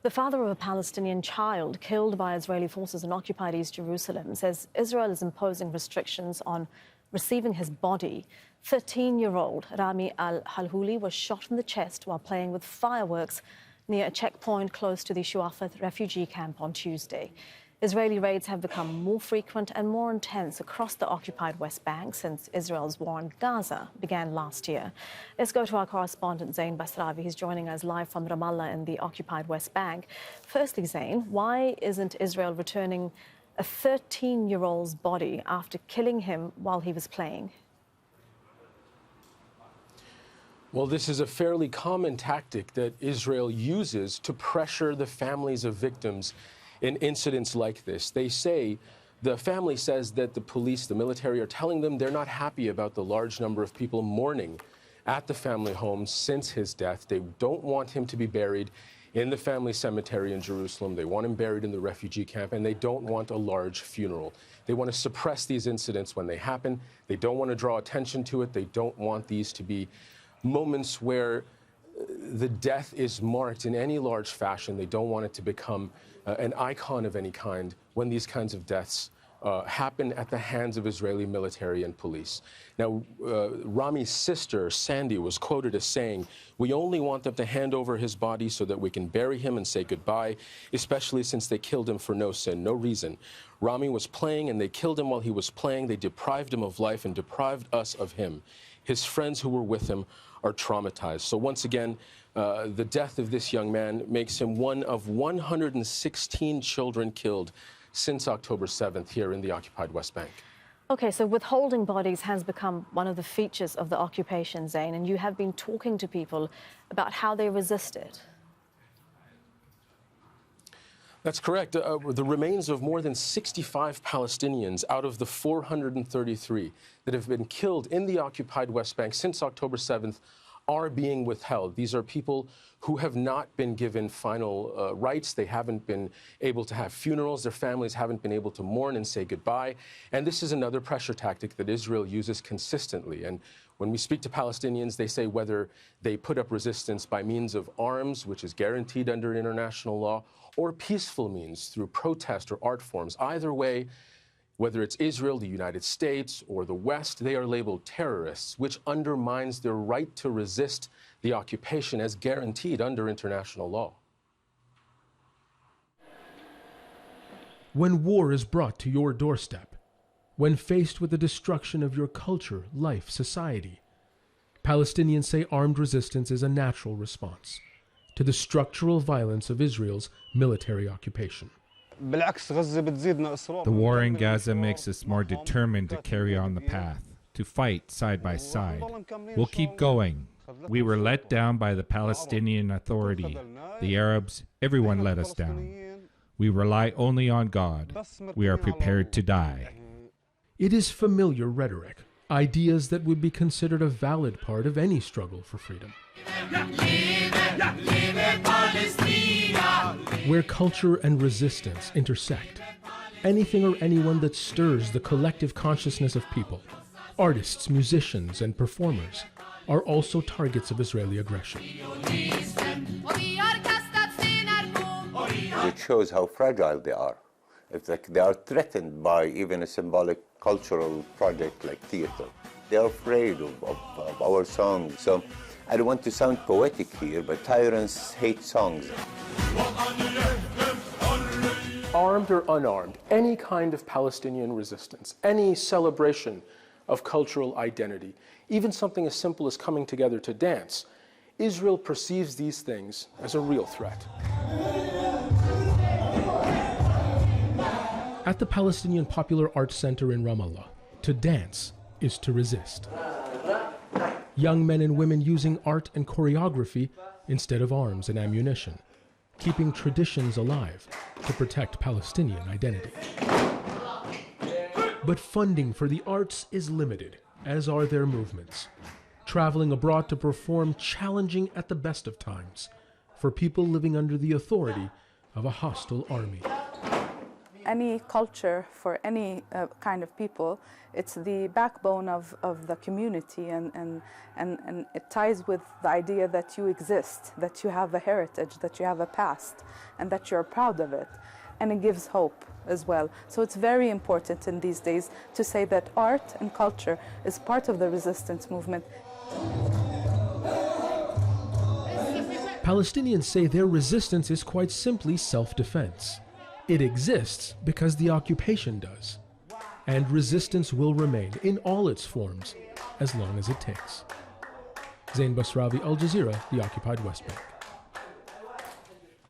The father of a Palestinian child killed by Israeli forces in occupied East Jerusalem says Israel is imposing restrictions on receiving his body. 13-year-old Rami al-Halhuli was shot in the chest while playing with fireworks near a checkpoint close to the Shu'fat refugee camp on Tuesday. Israeli raids have become more frequent and more intense across the occupied West Bank since Israel's war in Gaza began last year. Let's go to our correspondent, Zein Basravi. He's joining us live from Ramallah in the occupied West Bank. Firstly, Zein, why isn't Israel returning a 13-year-old's body after killing him while he was playing? Well, this is a fairly common tactic that Israel uses to pressure the families of victims in incidents like this. They say, the family says that the police, the military, are telling them they're not happy about the large number of people mourning at the family home since his death. They don't want him to be buried in the family cemetery in Jerusalem. They want him buried in the refugee camp, and they don't want a large funeral. They want to suppress these incidents when they happen. They don't want to draw attention to it. They don't want these to be moments where the death is marked in any large fashion. They don't want it to become an icon of any kind when these kinds of deaths happen at the hands of Israeli military and police. Now, Rami's sister, Sandy, was quoted as saying, "We only want them to hand over his body so that we can bury him and say goodbye, especially since they killed him for no sin, no reason. Rami was playing and they killed him while he was playing. They deprived him of life and deprived us of him. His friends who were with him are traumatized." So once again, the death of this young man makes him one of 116 children killed since October 7th here in the occupied West Bank. Okay, so withholding bodies has become one of the features of the occupation, Zein, and you have been talking to people about how they resist it. That's correct. The remains of more than 65 Palestinians out of the 433 that have been killed in the occupied West Bank since October 7th are being withheld. These are people who have not been given final rights. They haven't been able to have funerals. Their families haven't been able to mourn and say goodbye. And this is another pressure tactic that Israel uses consistently. And when we speak to Palestinians, they say whether they put up resistance by means of arms, which is guaranteed under international law, or peaceful means through protest or art forms, either way, whether it's Israel, the United States, or the West, they are labeled terrorists, which undermines their right to resist the occupation as guaranteed under international law. When war is brought to your doorstep, when faced with the destruction of your culture, life, society, Palestinians say armed resistance is a natural response to the structural violence of Israel's military occupation. The war in Gaza makes us more determined to carry on the path, to fight side by side. We'll keep going. We were let down by the Palestinian Authority, the Arabs, everyone let us down. We rely only on God. We are prepared to die. It is familiar rhetoric, ideas that would be considered a valid part of any struggle for freedom. Where culture and resistance intersect, anything or anyone that stirs the collective consciousness of people, artists, musicians, and performers, are also targets of Israeli aggression. It shows how fragile they are. It's like they are threatened by even a symbolic cultural project like theater. They are afraid of our songs. So I don't want to sound poetic here, but tyrants hate songs. Armed or unarmed, any kind of Palestinian resistance, any celebration of cultural identity, even something as simple as coming together to dance, Israel perceives these things as a real threat. At the Palestinian Popular Arts Center in Ramallah, to dance is to resist. Young men and women using art and choreography instead of arms and ammunition, keeping traditions alive to protect Palestinian identity. But funding for the arts is limited, as are their movements. Traveling abroad to perform challenging at the best of times for people living under the authority of a hostile army. Any culture for any kind of people, it's the backbone of the community, and it ties with the idea that you exist, that you have a heritage, that you have a past, and that you're proud of it. And it gives hope as well. So it's very important in these days to say that art and culture is part of the resistance movement. Palestinians say their resistance is quite simply self-defense. It exists because the occupation does. And resistance will remain in all its forms as long as it takes. Zein Basravi, Al Jazeera, the occupied West Bank.